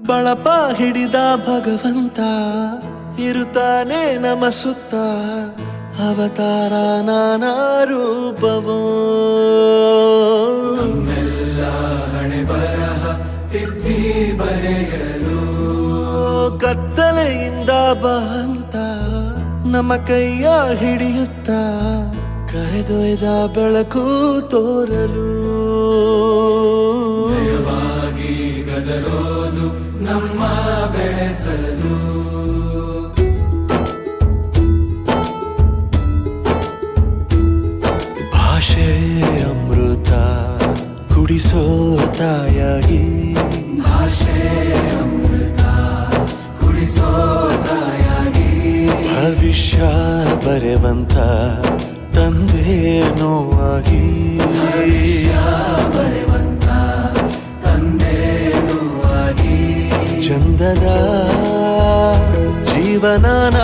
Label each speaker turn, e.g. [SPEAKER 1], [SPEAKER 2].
[SPEAKER 1] ಬಳಪ ಹಿಡಿದ ಭಗವಂತ ಇರುತ್ತಾನೆ ನಮ ಸುತ್ತ ಅವತಾರ ನಾನಾ ರೂಪವೋ
[SPEAKER 2] ನಮ್ಮೆಲ್ಲ ಹಣೆ ಬರಹ ತಿದ್ದಿ ಬರೆಯಲು
[SPEAKER 1] ಕತ್ತಲೆಯಿಂದ ಬಂತ ನಮ್ಮ ಕೈಯ ಹಿಡಿಯುತ್ತ ಕರೆದೊಯ್ದ ಬೆಳಕು ತೋರಲು
[SPEAKER 2] ಭಯವಾಗಿ ಗದರೋದು ನಮ್ಮ ಬೆಳೆಸಲು
[SPEAKER 1] ಭಾಷೆ ಅಮೃತ ಕುಡಿಸೋ ತಾಯಾಗಿ
[SPEAKER 2] ಭಾಷೆ ಅಮೃತ ಕುಡಿಸೋ ತಾಯಾಗಿ
[SPEAKER 1] ಭವಿಷ್ಯ ಬರೆವಂತ ತಂದೆನೋ ಆಗಿ
[SPEAKER 2] ಬರೆವಂತ ತಂದೆನೂ ಆಗಿ
[SPEAKER 1] ಚಂದದ ಜೀವನನ